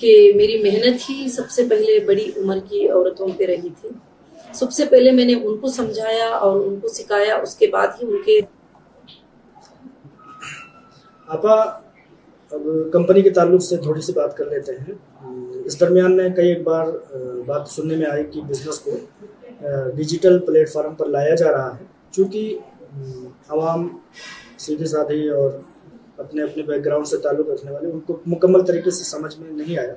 کہ میری محنت ہی سب سے پہلے بڑی عمر کی عورتوں پہ رہی تھی. سب سے پہلے میں نے ان کو سمجھایا اور ان کو سکھایا, اس کے بعد ہی ان کے. آپا اب کمپنی کے تعلق سے تھوڑی سی بات کر لیتے ہیں. اس درمیان میں کئی ایک بار بات سننے میں آئی کہ بزنس کو ڈیجیٹل پلیٹ فارم پر لایا جا رہا ہے, چونکہ عوام سیدھی سادھی اور اپنے اپنے بیک گراؤنڈ سے تعلق رکھنے والے ان کو مکمل طریقے سے سمجھ میں نہیں آیا.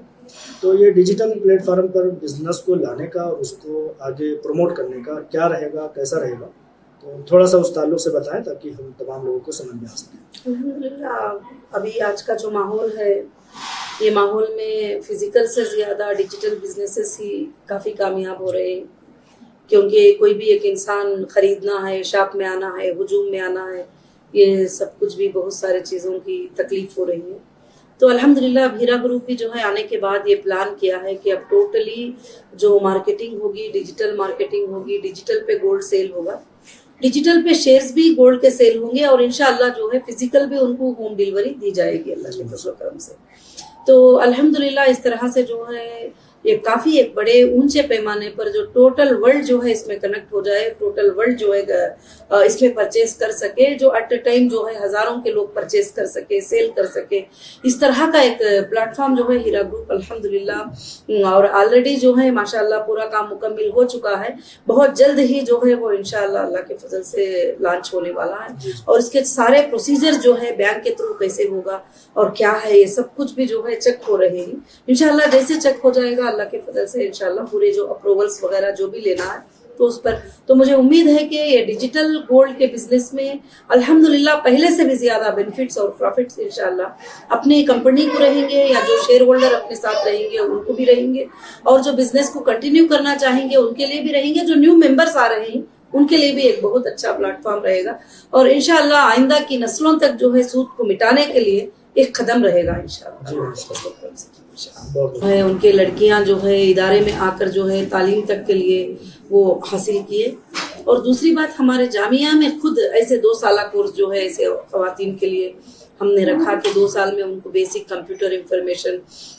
تو یہ ڈیجیٹل پلیٹ فارم پر بزنس کو لانے کا اور اس کو آگے پروموٹ کرنے کا کیا رہے گا, کیسا رہے گا, تو تھوڑا سا اس تعلق سے بتائیں تاکہ ہم تمام لوگوں کو سمجھ میں آ سکے. الحمدللہ ابھی آج کا جو ماحول ہے, یہ ماحول میں فزیکل سے زیادہ ڈیجیٹل بزنسز ہی کافی کامیاب ہو رہے ہیں, کیونکہ کوئی بھی ایک انسان خریدنا ہے, شاپ میں آنا ہے, ہجوم میں آنا ہے, یہ سب کچھ بھی بہت سارے چیزوں کی تکلیف ہو رہی ہے. تو الحمدللہ بھیرا گروپ بھی جو ہے آنے کے بعد یہ پلان کیا ہے کہ اب ٹوٹلی جو مارکیٹنگ ہوگی, ڈیجیٹل مارکیٹنگ ہوگی, ڈیجیٹل پہ گولڈ سیل ہوگا, ڈیجیٹل پہ شیئرز بھی گولڈ کے سیل ہوں گے, اور انشاءاللہ جو ہے فزیکل بھی ان کو ہوم ڈیلیوری دی جائے گی اللہ کے فضل و کرم سے. تو الحمدللہ اس طرح سے جو ہے یہ کافی ایک بڑے اونچے پیمانے پر جو ٹوٹل ورلڈ جو ہے اس میں کنیکٹ ہو جائے, ٹوٹل ورلڈ جو ہے اس میں پرچیز کر سکے, جو ایٹ اے ٹائم جو ہے ہزاروں کے لوگ پرچیز کر سکے, سیل کر سکے, اس طرح کا ایک پلیٹ فارم جو ہے ہیرا گروپ الحمدللہ, اور آلریڈی جو ہے ماشاءاللہ پورا کام مکمل ہو چکا ہے. بہت جلد ہی جو ہے وہ انشاءاللہ اللہ کے فضل سے لانچ ہونے والا ہے, اور اس کے سارے پروسیجر جو ہے بینک کے تھرو کیسے ہوگا اور کیا ہے یہ سب کچھ بھی جو ہے چیک ہو رہے ہیں. انشاءاللہ جیسے چیک ہو جائے گا اللہ کے فضل سے انشاءاللہ پورے جو اپروولس وغیرہ جو بھی لینا ہے تو اس پر, تو مجھے امید ہے کہ یہ ڈیجیٹل گولڈ کے بزنس میں الحمدللہ پہلے سے بھی زیادہ بینیفٹس اور پروفٹس انشاءاللہ اپنی کمپنی کو رہیں گے, یا جو شیئر ہولڈر اپنے ساتھ رہیں گے ان کو بھی رہیں گے, اور جو بزنس کو کنٹینیو کرنا چاہیں گے ان کے لیے بھی رہیں گے, جو نیو ممبرس آ رہے ہیں ان کے لیے بھی ایک بہت اچھا پلیٹ فارم رہے گا, اور انشاءاللہ آئندہ کی نسلوں تک جو ہے سود کو مٹانے کے لیے ایک قدم رہے گا انشاءاللہ. ان کے لڑکیاں جو ہے ادارے میں آ کر جو ہے تعلیم تک کے لیے وہ حاصل کیے, اور دوسری بات ہمارے جامعہ میں خود ایسے 2 سالہ کورس جو ہے ایسے خواتین کے لیے ہم نے رکھا کہ 2 سال میں ان کو بیسک کمپیوٹر انفارمیشن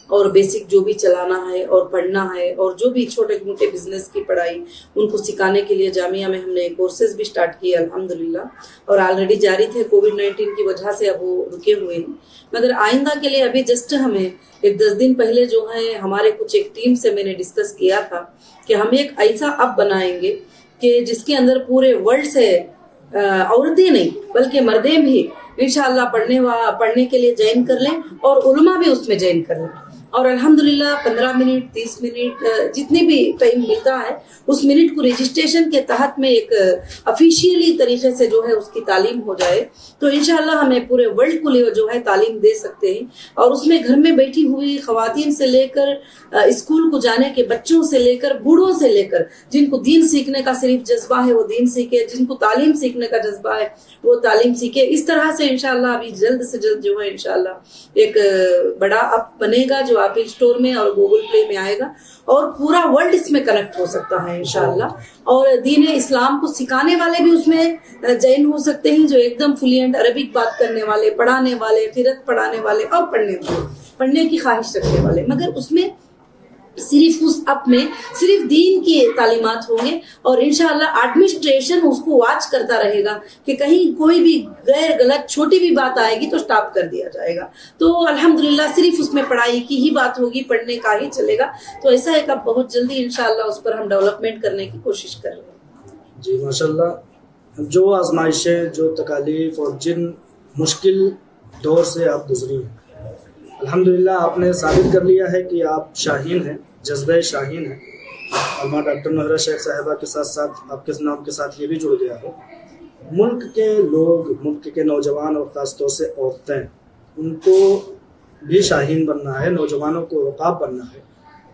اور بیسک جو بھی چلانا ہے اور پڑھنا ہے, اور جو بھی چھوٹے موٹے بزنس کی پڑھائی ان کو سکھانے کے لیے جامعہ میں ہم نے کورسز بھی سٹارٹ کیے الحمدللہ, اور آلریڈی جاری تھے. کووڈ-19 کی وجہ سے اب وہ رکے ہوئے ہیں, مگر آئندہ کے لیے ابھی جسٹ ہمیں ایک 10 دن پہلے جو ہے ہمارے کچھ ایک ٹیم سے میں نے ڈسکس کیا تھا کہ ہم ایک ایسا ایپ بنائیں گے کہ جس کے اندر پورے ورلڈ سے عورتیں نہیں بلکہ مردیں بھی انشاءاللہ پڑھنے کے لیے جوائن کر لیں, اور علماء بھی اس میں جوائن کر لیں, اور الحمدللہ 15 منٹ 30 منٹ جتنی بھی ٹائم ملتا ہے اس منٹ کو رجسٹریشن کے تحت میں ایک افیشیلی طریقے سے جو ہے اس کی تعلیم ہو جائے, تو انشاءاللہ ہمیں پورے ورلڈ کو جو ہے تعلیم دے سکتے ہیں. اور اس میں گھر میں بیٹھی ہوئی خواتین سے لے کر اسکول کو جانے کے بچوں سے لے کر بوڑھوں سے لے کر جن کو دین سیکھنے کا صرف جذبہ ہے وہ دین سیکھے, جن کو تعلیم سیکھنے کا جذبہ ہے وہ تعلیم سیکھے. اس طرح سے انشاءاللہ ابھی جلد سے جلد جو ہے انشاءاللہ ایک بڑا ایپ بنے گا جو ایپل اسٹور میں اور گوگل پلے میں آئے گا, اور پورا ورلڈ اس میں کنیکٹ ہو سکتا ہے انشاءاللہ. اور دین اسلام کو سکھانے والے بھی اس میں جوائن ہو سکتے ہیں, جو ایک دم فلوئنٹ عربک بات کرنے والے, پڑھانے والے, قرات پڑھانے والے اور پڑھنے کی خواہش رکھنے والے, مگر اس میں صرف اس ایپ میں صرف دین کی تعلیمات ہوں گے, اور انشاءاللہ ایڈمنسٹریشن اس کو واچ کرتا رہے گا کہ کہیں کوئی بھی غیر غلط چھوٹی بھی بات آئے گی تو سٹاپ کر دیا جائے گا. تو الحمدللہ صرف اس میں پڑھائی کی ہی بات ہوگی, پڑھنے کا ہی چلے گا. تو ایسا ہے کہ بہت جلدی انشاءاللہ اس پر ہم ڈیولپمنٹ کرنے کی کوشش کر رہے ہیں. جی ماشاءاللہ, جو آزمائشیں, جو تکالیف اور جن مشکل دور سے آپ گزری ہیں, الحمدللہ آپ نے ثابت کر لیا ہے کہ آپ شاہین ہیں, جذبہ شاہین ہیں. علامہ ڈاکٹر نوحرہ شیخ صاحبہ کے ساتھ ساتھ آپ کے نام کے ساتھ یہ بھی جڑ گیا ہے. ملک کے لوگ, ملک کے نوجوان اور خاص طور سے عورتیں, ان کو بھی شاہین بننا ہے, نوجوانوں کو رقاب بننا ہے.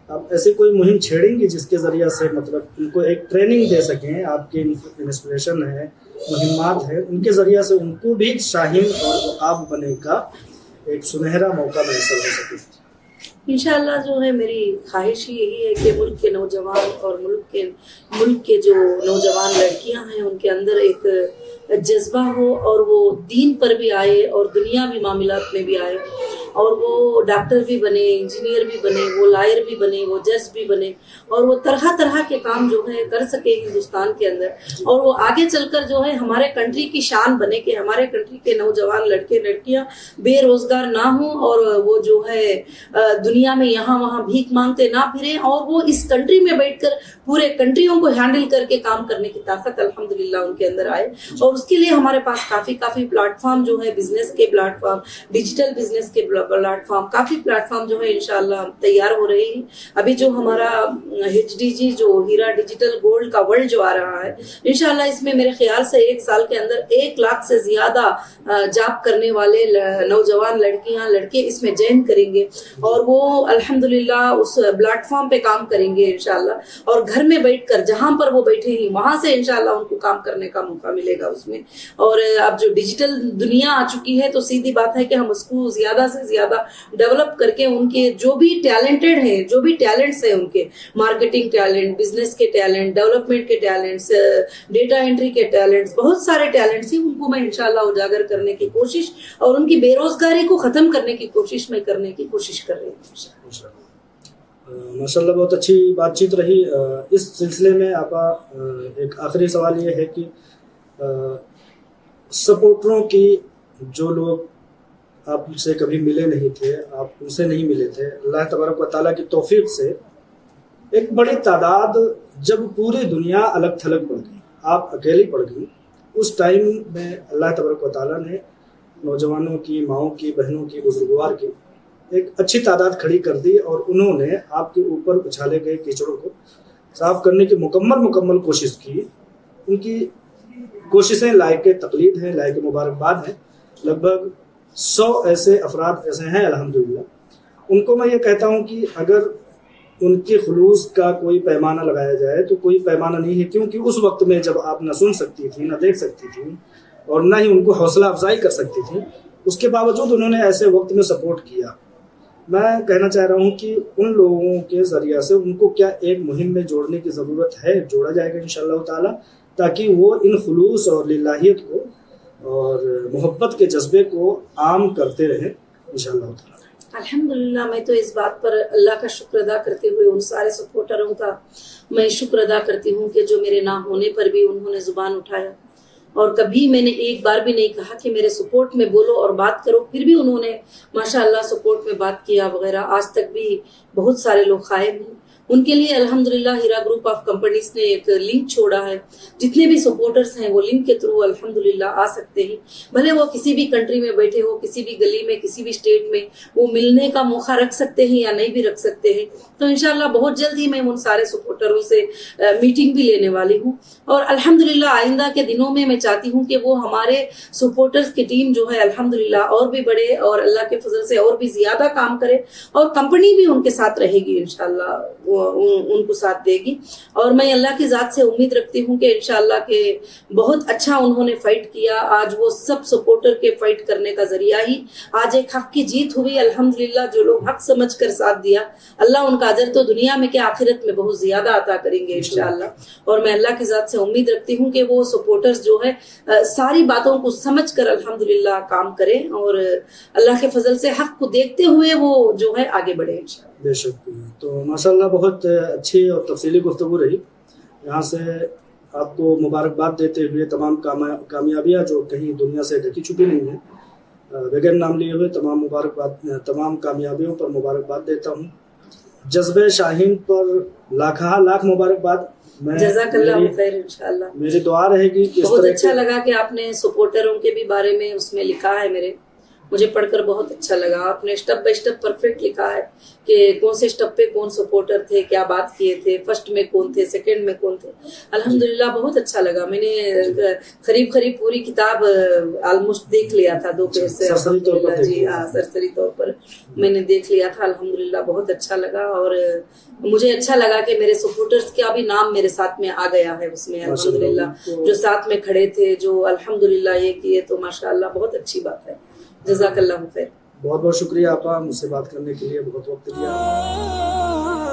آپ ایسی کوئی مہم چھیڑیں گی جس کے ذریعہ سے مطلب ان کو ایک ٹریننگ دے سکیں, آپ کی انسپریشن ہے, مہمات ہے, ان کے ذریعہ سے ان کو بھی شاہین اور رقاب بننے کا ایک سنہرا موقع میسر ہو سکے؟ انشاءاللہ جو ہے میری خواہش یہی ہے کہ ملک کے نوجوان اور ملک کے جو نوجوان لڑکیاں ہیں ان کے اندر ایک جذبہ ہو, اور وہ دین پر بھی آئے اور دنیاوی معاملات میں بھی آئے. اور وہ ڈاکٹر بھی بنے, انجینئر بھی بنے, وہ لائر بھی بنے, وہ جج بھی بنے, اور وہ طرح طرح کے کام جو ہے کر سکے ہندوستان کے اندر, اور وہ آگے چل کر جو ہے ہمارے کنٹری کی شان بنے کہ ہمارے کنٹری کے نوجوان لڑکے لڑکیاں بے روزگار نہ ہوں, اور وہ جو ہے دنیا میں یہاں وہاں بھیک مانگتے نہ پھریں, اور وہ اس کنٹری میں بیٹھ کر پورے کنٹریوں کو ہینڈل کر کے کام کرنے کی طاقت الحمدللہ ان کے اندر آئے. اور اس کے لیے ہمارے پاس کافی پلیٹ فارم جو ہے, بزنس کے پلیٹ فارم, ڈیجیٹل بزنس کے پلیٹ فارم, کافی پلیٹ فارم جو ہے انشاءاللہ تیار ہو رہے ہیں. ابھی جو ہمارا HDG جو ہیرا ڈیجیٹل گولڈ کا ورلڈ جو آ رہا ہے, انشاءاللہ اس میں میرے خیال سے 1 سال کے اندر 1 لاکھ سے زیادہ جاب کرنے والے نوجوان لڑکیاں لڑکے اس میں جوائن کریں گے, اور وہ الحمدللہ اس پلیٹ فارم پہ کام کریں گے انشاءاللہ, اور گھر میں بیٹھ کر جہاں پر وہ بیٹھے ہیں وہاں سے انشاءاللہ ان کو کام کرنے کا موقع ملے گا اس میں. اور اب جو ڈیجیٹل دنیا آ چکی ہے تو سیدھی بات ہے کہ ہم اس کو زیادہ سے زیادہ ڈیولپ کر کے ان کے جو بھی ٹیلنٹڈ ہیں, جو بھی ٹیلنٹس ہیں ان کے, مارکیٹنگ ٹیلنٹ, بزنس کے ٹیلنٹ, ڈیولپمنٹ کے ٹیلنٹس, ڈیٹا انٹری کے ٹیلنٹس, بہت سارے ٹیلنٹس ہیں, ان کو میں انشاءاللہ اجاگر کرنے کی کوشش اور ان کی بے روزگاری کو ختم کرنے کی کوشش میں کرنے کی کوشش کر رہی ہوں. ماشاءاللہ بہت اچھی بات چیت رہی. اس سلسلے میں آپ ایک آخری سوال یہ ہے کہ سپورٹروں کی جو لوگ آپ سے کبھی ملے نہیں تھے, آپ ان سے نہیں ملے تھے, اللہ تبارک و تعالیٰ کی توفیق سے ایک بڑی تعداد جب پوری دنیا الگ تھلگ پڑ گئی, آپ اکیلی پڑ گئی, اس ٹائم میں اللہ تبارک و تعالیٰ نے نوجوانوں کی, ماؤں کی, بہنوں کی, بزرگوار کی ایک اچھی تعداد کھڑی کر دی, اور انہوں نے آپ کے اوپر اچھالے گئے کیچڑوں کو صاف کرنے کی مکمل کوشش کی. ان کی کوششیں لائق تقلید ہیں, لائق مبارکباد ہیں. لگ بھگ 100 ایسے افراد ایسے ہیں الحمدللہ. ان کو میں یہ کہتا ہوں کہ اگر ان کے خلوص کا کوئی پیمانہ لگایا جائے تو کوئی پیمانہ نہیں ہے, کیونکہ اس وقت میں جب آپ نہ سن سکتی تھیں, نہ دیکھ سکتی تھیں, اور نہ ہی ان کو حوصلہ افزائی کر سکتی تھیں, اس کے باوجود انہوں نے ایسے وقت میں سپورٹ کیا. میں کہنا چاہ رہا ہوں کہ ان لوگوں کے ذریعہ سے ان کو کیا ایک مہم میں جوڑنے کی ضرورت ہے, جوڑا جائے گا انشاءاللہ تعالی, تاکہ وہ ان خلوص اور للہیت کو اور محبت کے جذبے کو عام کرتے رہیں انشاءاللہ تعالی. الحمدللہ میں تو اس بات پر اللہ کا شکر ادا کرتے ہوئے ان سارے سپورٹروں کا میں شکر ادا کرتی ہوں کہ جو میرے نہ ہونے پر بھی انہوں نے زبان اٹھایا, اور کبھی میں نے ایک بار بھی نہیں کہا کہ میرے سپورٹ میں بولو اور بات کرو, پھر بھی انہوں نے ماشاءاللہ سپورٹ میں بات کیا وغیرہ. آج تک بھی بہت سارے لوگ قائم ہیں. ان کے لیے الحمدللہ ہیرا گروپ آف کمپنیز نے ایک لنک چھوڑا ہے, جتنے بھی سپورٹرز ہیں وہ لنک کے تھرو الحمدللہ آ سکتے ہیں, بھلے وہ کسی بھی کنٹری میں بیٹھے ہو, کسی بھی گلی میں, کسی بھی اسٹیٹ میں, وہ ملنے کا موقع رکھ سکتے ہیں یا نہیں بھی رکھ سکتے ہیں. تو انشاءاللہ بہت جلد ہی میں ان سارے سپورٹروں سے میٹنگ بھی لینے والی ہوں, اور الحمدللہ آئندہ کے دنوں میں میں چاہتی ہوں کہ وہ ہمارے سپورٹرز کی ٹیم جو ہے الحمدللہ اور بھی بڑے اور اللہ کے فضل سے اور بھی زیادہ کام کرے, اور کمپنی بھی ان کے ساتھ رہے گی انشاءاللہ, ان کو ساتھ دے گی. اور میں اللہ کی ذات سے امید رکھتی ہوں کہ انشاءاللہ کہ بہت اچھا انہوں نے فائٹ کیا. آج وہ سب سپورٹر کے فائٹ کرنے کا ذریعہ ہی آج ایک حق کی جیت ہوئی الحمدللہ. جو لوگ حق سمجھ کر ساتھ دیا, اللہ ان کا اجر تو دنیا میں کیا آخرت میں بہت زیادہ عطا کریں گے انشاءاللہ. اور میں اللہ کی ذات سے امید رکھتی ہوں کہ وہ سپورٹرز جو ہے ساری باتوں کو سمجھ کر الحمدللہ کام کریں, اور اللہ کے فضل سے حق کو دیکھتے ہوئے وہ جو ہے آگے بڑھے انشاءاللہ. بے شک. تو ماشاءاللہ بہت اچھی اور تفصیلی گفتگو رہی. یہاں سے آپ کو مبارکباد دیتے ہوئے تمام کامیابیاں جو کہیں دنیا سے ڈھکی چھپی نہیں ہیں, بغیر نام لیے ہوئے تمام کامیابیوں پر مبارکباد دیتا ہوں. جذبہ شاہین پر لاکھ مبارکباد. جزاک اللہ خیر. انشاءاللہ میری دعا رہے گی کہ بہت اچھا لگا کہ آپ نے سپورٹروں کے بھی بارے میں اس میں لکھا ہے, مجھے پڑھ کر بہت اچھا لگا. آپ نے اسٹیپ بائی اسٹیپ پرفیکٹ لکھا ہے کہ کون سے اسٹیپ پہ کون سپورٹر تھے, کیا بات کیے تھے, فرسٹ میں کون تھے, سیکنڈ میں کون تھے. الحمدللہ بہت اچھا لگا. میں نے قریب پوری کتاب آلموسٹ دیکھ لیا تھا 2 پیج سے. جی ہاں, سرسری طور پر میں نے دیکھ لیا تھا. الحمدللہ بہت اچھا لگا, اور مجھے اچھا لگا کہ میرے سپورٹرز کا بھی نام میرے ساتھ میں آ گیا ہے اس میں الحمدللہ. جو ساتھ میں کھڑے تھے, جو الحمدللہ یہ کیے, تو ماشاءاللہ بہت اچھی بات ہے. جزاک اللہ خیر. بہت شکریہ آپ مجھ سے بات کرنے کے لیے, بہت وقت دیا.